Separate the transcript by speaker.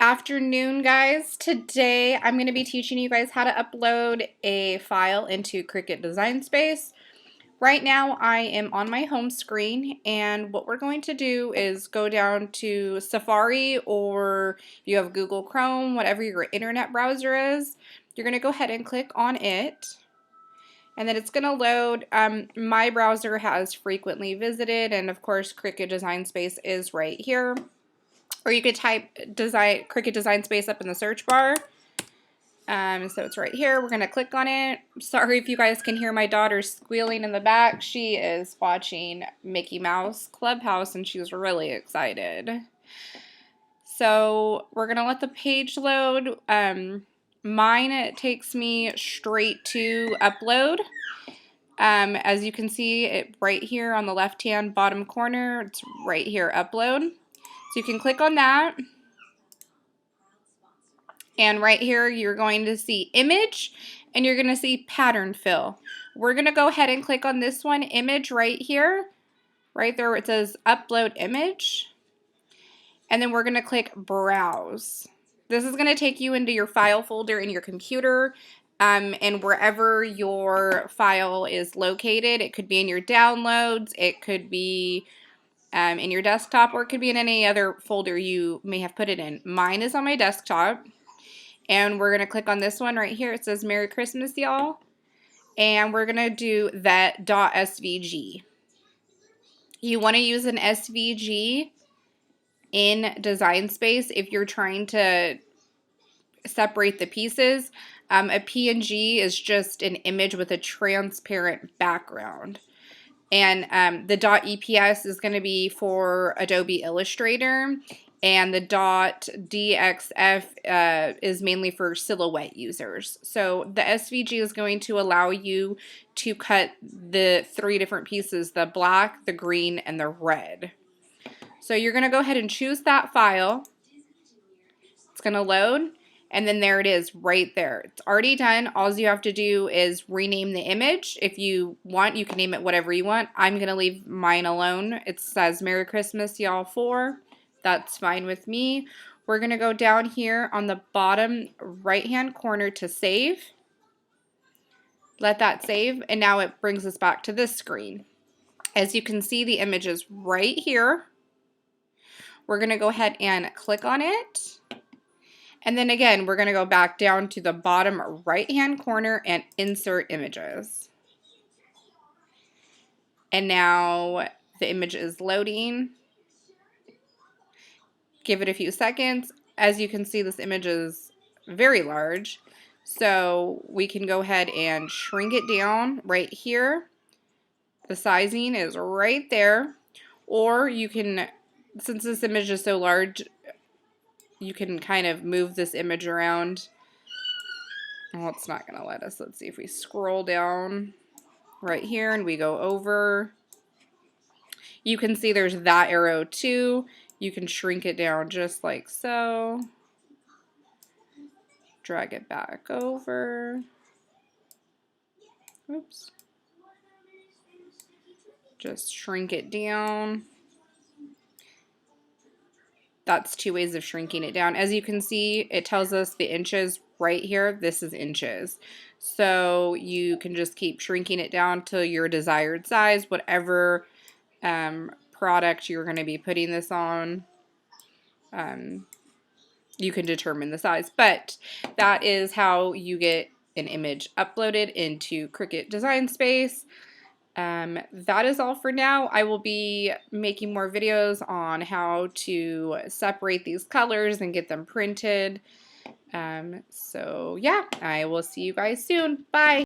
Speaker 1: afternoon, guys. Today I'm going to be teaching you guys how to upload a file into Cricut Design Space. Right now I am on my home screen, and what we're going to do is go down to Safari, or if you have Google Chrome, whatever your internet browser is, you're going to go ahead and click on it. And then it's going to load. My browser has frequently visited, and of course Cricut Design Space is right here. Or you could type Cricut Design Space up in the search bar. So it's right here. We're going to click on it. Sorry if you guys can hear my daughter squealing in the back. She is watching Mickey Mouse Clubhouse and she's really excited. So we're going to let the page load. Mine, it takes me straight to upload. As you can see, it right here on the left-hand bottom corner, it's right here, upload. So you can click on that, and right here you're going to see image, and you're going to see pattern fill. We're going to go ahead and click on this one, image, right here. Right there it says upload image, and then we're going to click browse. This is going to take you into your file folder in your computer, and wherever your file is located. It could be in your downloads, it could be in your desktop, or it could be in any other folder you may have put it in. Mine is on my desktop, and we're going to click on this one right here. It says Merry Christmas, y'all, and we're going to do that .svg. You want to use an SVG in Design Space if you're trying to separate the pieces. A PNG is just an image with a transparent background. And the .eps is going to be for Adobe Illustrator, and the .dxf is mainly for Silhouette users. So the SVG is going to allow you to cut the 3 different pieces, the black, the green, and the red. So you're going to go ahead and choose that file. It's going to load. And then there it is right there. It's already done. All you have to do is rename the image. If you want, you can name it whatever you want. I'm going to leave mine alone. It says Merry Christmas, y'all 4. That's fine with me. We're going to go down here on the bottom right-hand corner to save. Let that save. And now it brings us back to this screen. As you can see, the image is right here. We're going to go ahead and click on it. And then again, we're going to go back down to the bottom right-hand corner and insert images. And now the image is loading. Give it a few seconds. As you can see, this image is very large. So we can go ahead and shrink it down right here. The sizing is right there. Or you can, since this image is so large, you can kind of move this image around. Well, it's not going to let us. Let's see if we scroll down right here and we go over. You can see there's that arrow too. You can shrink it down just like so. Drag it back over. Oops. Just shrink it down. That's 2 ways of shrinking it down. As you can see, it tells us the inches right here. This is inches. So you can just keep shrinking it down to your desired size, whatever product you're going to be putting this on. You can determine the size. But that is how you get an image uploaded into Cricut Design Space. That is all for now. I will be making more videos on how to separate these colors and get them printed. So yeah, I will see you guys soon. Bye.